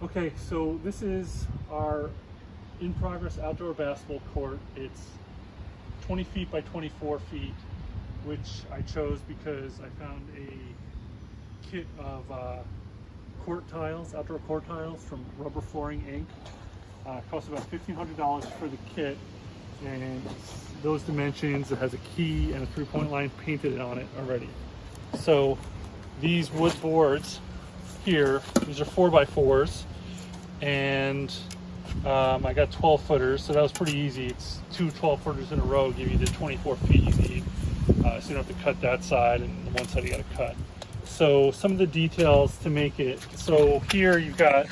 Okay, so this is our in-progress outdoor basketball court. It's 20 feet by 24 feet, which I chose because I found a kit of court tiles, outdoor court tiles from Rubber Flooring Inc. It costs about $1,500 for the kit, and those dimensions. It has a key and a three-point line painted on it already. So these wood boards here, these are 4x4s, and I got 12 footers, so that was pretty easy. It's two 12 footers in a row give you the 24 feet you need, so you don't have to cut that side, and the one side you got to cut. So some of the details to make it. So here you've got,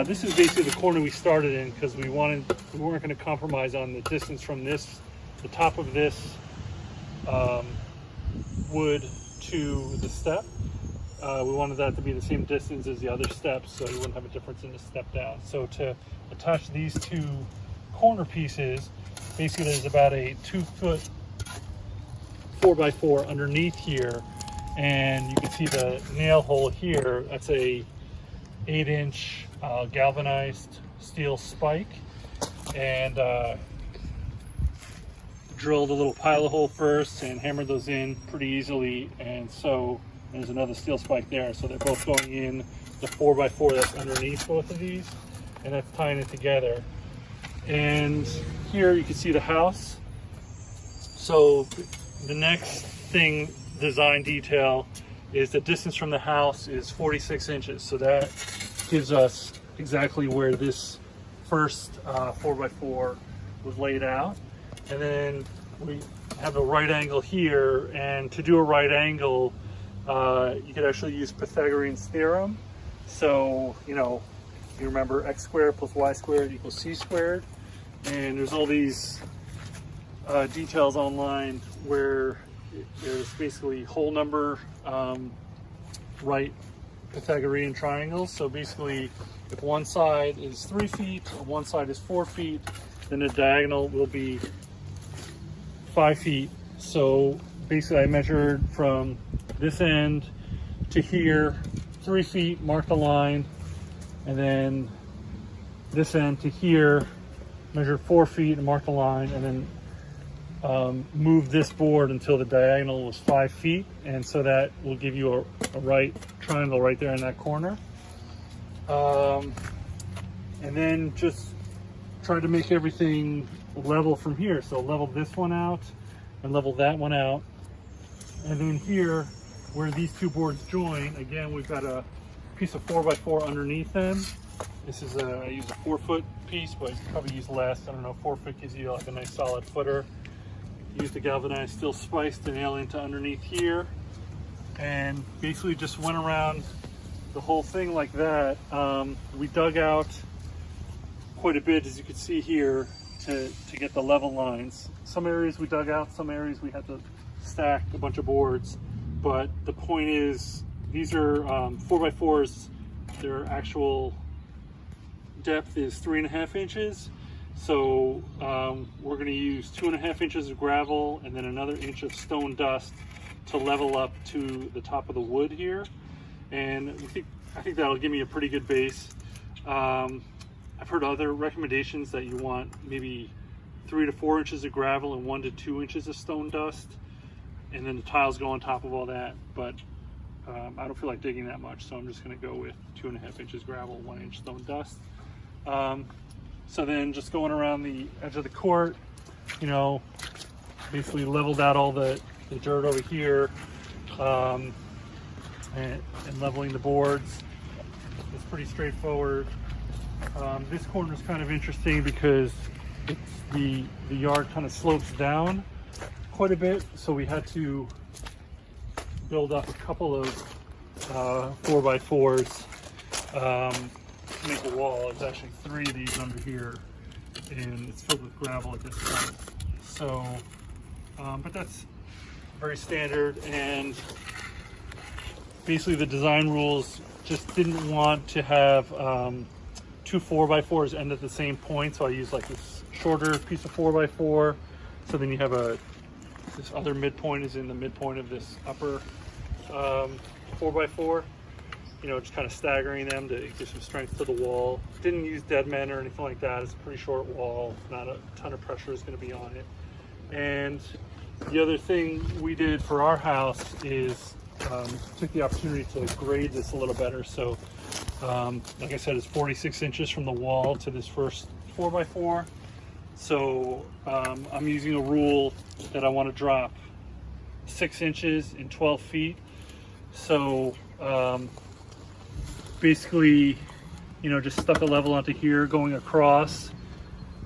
this is basically the corner we started in because we weren't going to compromise on the distance from this, the top of this wood to the step. We wanted that to be the same distance as the other steps, so you wouldn't have a difference in the step down. So to attach these two corner pieces, basically there's about a 2-foot 4x4 underneath here, and you can see the nail hole here. That's a 8-inch galvanized steel spike, and drilled a little pilot hole first and hammered those in pretty easily, and so there's another steel spike there, so they're both going in the 4x4 that's underneath both of these, and that's tying it together. And here you can see the house. So the next thing, design detail, is the distance from the house is 46 inches. So that gives us exactly where this first 4x4 was laid out. And then we have a right angle here, and to do a right angle, you could actually use Pythagorean's theorem. So, you remember x squared plus y squared equals c squared. And there's all these details online where there's basically whole number right Pythagorean triangles. So basically, if one side is 3 feet and one side is 4 feet, then the diagonal will be 5 feet. So basically I measured from this end to here 3 feet, marked a line, and then this end to here measured 4 feet and marked a line, and then move this board until the diagonal was 5 feet, and so that will give you a right triangle right there in that corner. And then just try to make everything level from here. So level this one out and level that one out. And then here, where these two boards join, again, we've got a piece of 4x4 underneath them. This is I use a 4-foot piece, but you can probably use less. I don't know, 4 foot gives you like a nice solid footer. Use the galvanized steel spice to nail into underneath here. And basically just went around the whole thing like that. We dug out quite a bit, as you can see here, to get the level lines. Some areas we dug out, some areas we had to stack a bunch of boards. But the point is, these are 4x4s. Their actual depth is 3.5 inches. So we're going to use 2.5 inches of gravel and then another inch of stone dust to level up to the top of the wood here. And I think that'll give me a pretty good base. I've heard other recommendations that you want maybe 3 to 4 inches of gravel and 1 to 2 inches of stone dust, and then the tiles go on top of all that. But I don't feel like digging that much, so I'm just going to go with 2.5 inches gravel, 1 inch stone dust. So then just going around the edge of the court, basically leveled out all the dirt over here, and leveling the boards. It's pretty straightforward. This corner is kind of interesting because the yard kind of slopes down quite a bit, so we had to build up a couple of 4x4s to make a wall. There's actually 3 of these under here, and it's filled with gravel at this point. So, but that's very standard, and basically the design rules just didn't want to have 2 4x4s end at the same point, so I used like this shorter piece of 4x4. So then you have this other midpoint is in the midpoint of this upper 4x4. you know, just kind of staggering them to give some strength to the wall. Didn't use dead men or anything like that. It's a pretty short wall. Not a ton of pressure is going to be on it. And the other thing we did for our house is took the opportunity to grade this a little better. So like I said, it's 46 inches from the wall to this first 4x4. So I'm using a rule that I want to drop 6 inches in 12 feet. So basically, you know, just stuck a level onto here, going across,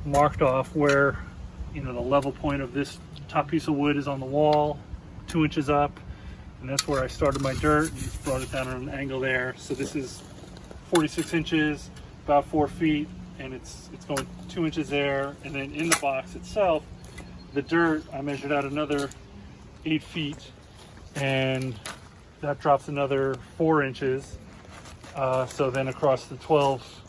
marked off where, you know, the level point of this top piece of wood is on the wall, 2 inches up, and that's where I started my dirt. Just brought it down on an angle there. So this is 46 inches, about 4 feet, and it's going 2 inches there. And then in the box itself, the dirt, I measured out another 8 feet, and that drops another 4 inches. So then across the 12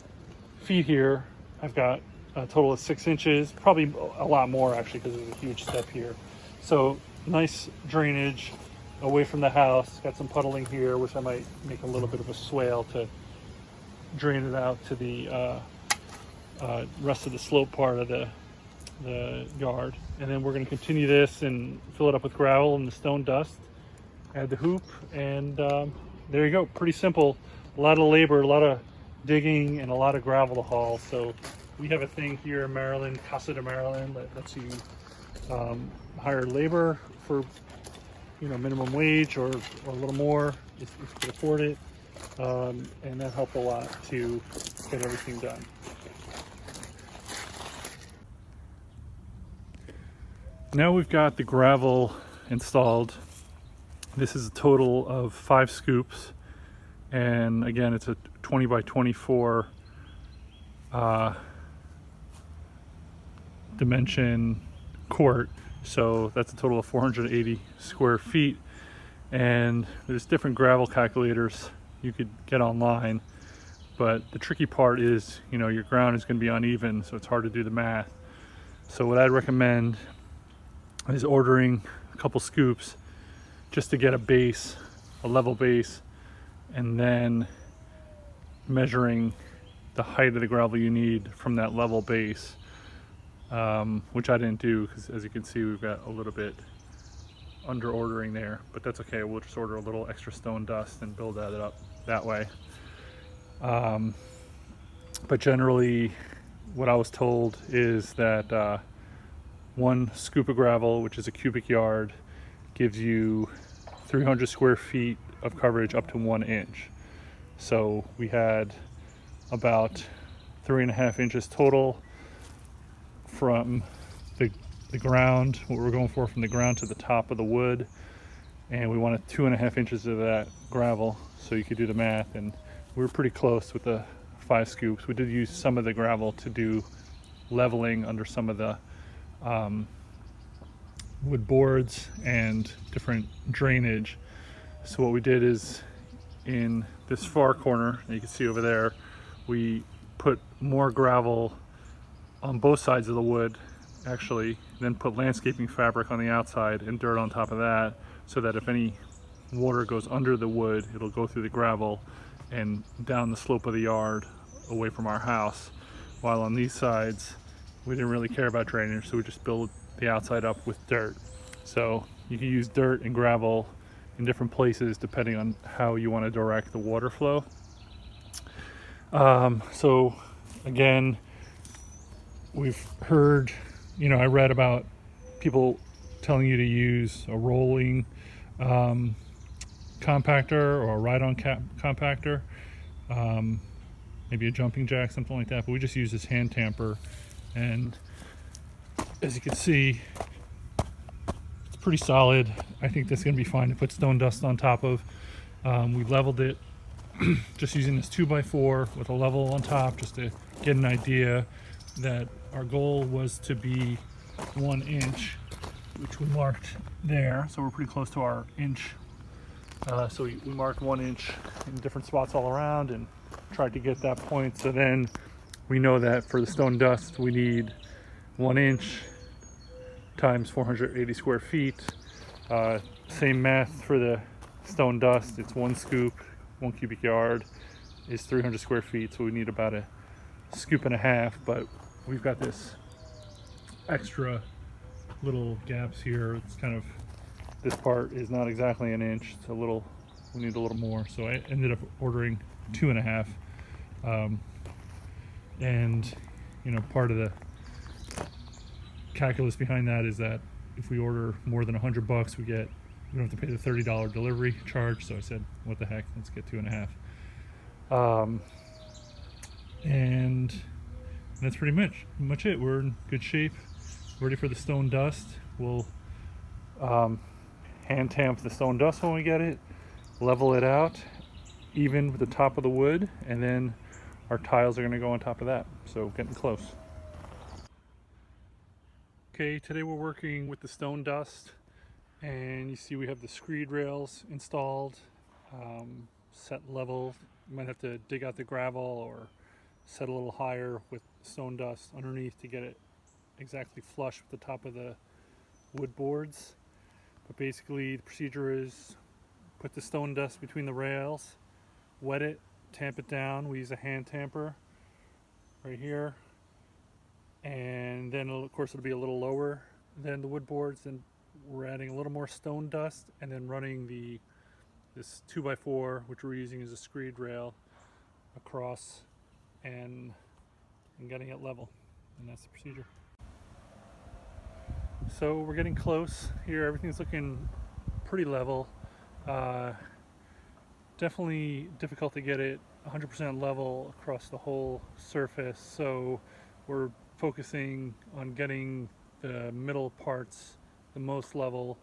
feet here, I've got a total of 6 inches, probably a lot more actually, because there's a huge step here. So nice drainage away from the house. Got some puddling here, which I might make a little bit of a swale to drain it out to the rest of the slope part of the yard. And then we're going to continue this and fill it up with gravel and the stone dust, add the hoop, and there you go. Pretty simple. A lot of labor, a lot of digging, and a lot of gravel to haul. So we have a thing here in Maryland, Casa de Maryland, that lets you hire labor for, you know, minimum wage or a little more if you can afford it, and that helped a lot to get everything done. Now we've got the gravel installed. This is a total of 5 scoops, and again, it's a 20 by 24 dimension court, so that's a total of 480 square feet. And there's different gravel calculators you could get online, but the tricky part is, you know, your ground is going to be uneven, so it's hard to do the math. So what I'd recommend is ordering a couple scoops just to get a base, a level base, and then measuring the height of the gravel you need from that level base, which I didn't do because, as you can see, we've got a little bit under ordering there, but that's okay. We'll just order a little extra stone dust and build that up that way. But generally, what I was told is that 1 scoop of gravel, which is a cubic yard, gives you 300 square feet of coverage up to 1 inch. So we had about 3.5 inches total from the ground, what we're going for, from the ground to the top of the wood, and we wanted 2.5 inches of that gravel, so you could do the math, and we were pretty close with the 5 scoops. We did use some of the gravel to do leveling under some of the wood boards and different drainage. So what we did is, in this far corner that you can see over there, we put more gravel on both sides of the wood, actually, then put landscaping fabric on the outside and dirt on top of that, so that if any water goes under the wood, it'll go through the gravel and down the slope of the yard away from our house. While on these sides, we didn't really care about drainage, so we just built the outside up with dirt. So you can use dirt and gravel in different places depending on how you want to direct the water flow. So again, we've heard, you know, I read about people telling you to use a rolling compactor or a ride-on compactor, maybe a jumping jack, something like that, but we just use this hand tamper, and as you can see, it's pretty solid. I think that's going to be fine to put stone dust on top of. We leveled it just using this 2x4 with a level on top, just to get an idea that our goal was to be 1 inch, which we marked there, so we're pretty close to our inch. So we marked 1 inch in different spots all around and tried to get that point. So then we know that for the stone dust we need 1 inch times 480 square feet. Same math for the stone dust. It's 1 scoop 1 cubic yard is 300 square feet, so we need about a scoop and a half, but we've got this extra little gaps here. It's kind of, this part is not exactly an inch, it's a little, we need a little more, so I ended up ordering 2.5. And you know, part of the calculus behind that is that if we order more than $100, we don't have to pay the $30 delivery charge. So I said, what the heck, let's get 2.5. And that's pretty much it. We're in good shape, ready for the stone dust. We'll hand tamp the stone dust when we get it, level it out even with the top of the wood, and then our tiles are going to go on top of that. So getting close. Okay, today we're working with the stone dust, and you see we have the screed rails installed, set level. You might have to dig out the gravel or set a little higher with stone dust underneath to get it exactly flush with the top of the wood boards. But basically the procedure is put the stone dust between the rails, wet it, tamp it down. We use a hand tamper right here, and then of course it'll be a little lower than the wood boards. Then we're adding a little more stone dust and then running this 2x4, which we're using as a screed rail, across and getting it level, and that's the procedure. So we're getting close here. Everything's looking pretty level. Definitely difficult to get it 100% level across the whole surface, so we're focusing on getting the middle parts the most level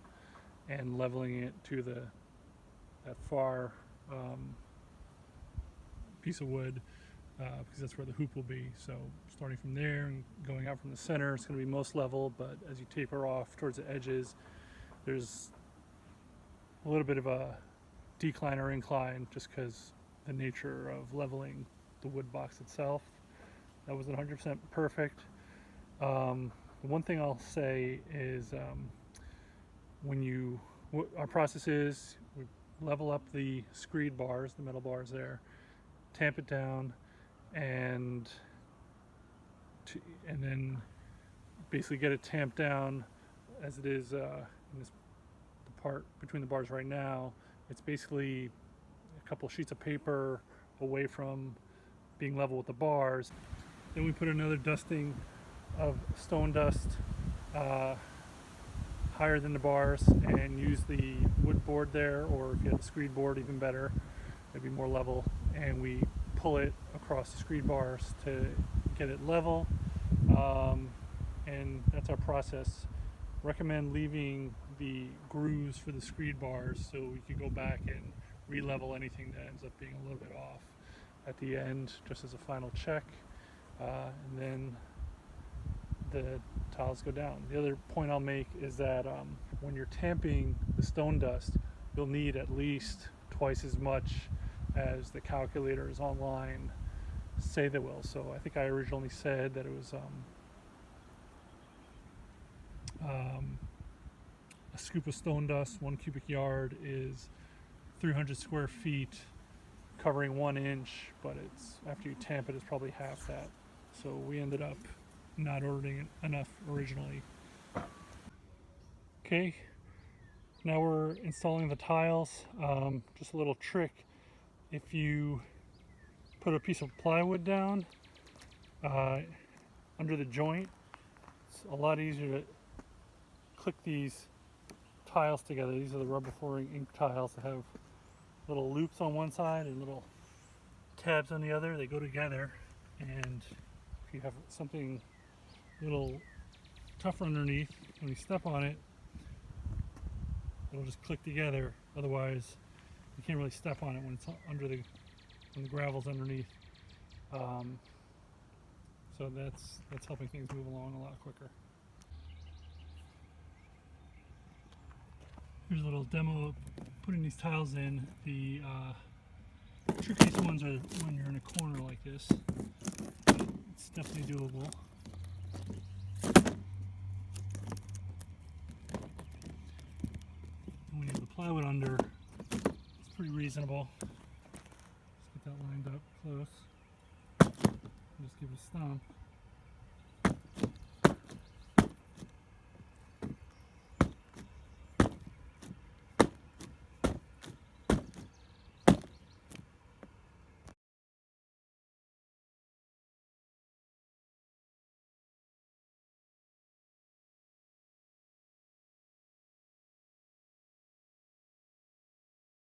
and leveling it to that far piece of wood, because that's where the hoop will be. So starting from there and going out from the center, it's going to be most level, but as you taper off towards the edges, there's a little bit of a decline or incline, just because the nature of leveling the wood box itself. That wasn't 100% perfect. The one thing I'll say is our process is we level up the screed bars, the metal bars there, tamp it down, and then basically get it tamped down as it is in the part between the bars right now. It's basically a couple sheets of paper away from being level with the bars. Then we put another dusting of stone dust higher than the bars and use the wood board there, or get a screed board, even better, it'd be more level, and we pull it across the screed bars to get it level, and that's our process. Recommend leaving the grooves for the screed bars so we can go back and re-level anything that ends up being a little bit off at the end, just as a final check, and then the tiles go down. The other point I'll make is that when you're tamping the stone dust, you'll need at least twice as much as the calculators online say they will. So I think I originally said that it was a scoop of stone dust, 1 cubic yard, is 300 square feet, covering 1 inch, but it's, after you tamp it, it's probably half that. So we ended up not ordering enough originally. Okay, now we're installing the tiles. Just a little trick: if you put a piece of plywood down under the joint, it's a lot easier to click these tiles together. These are the rubber flooring ink tiles that have little loops on one side and little tabs on the other. They go together, and if you have something a little tougher underneath, when you step on it, it'll just click together. Otherwise, you can't really step on it when it's under when the gravel's underneath. So that's helping things move along a lot quicker. Here's a little demo of putting these tiles in. The trickiest ones are when you're in a corner like this. It's definitely doable. When you have the plywood under, it's pretty reasonable. stand up close. Just give it a stomp.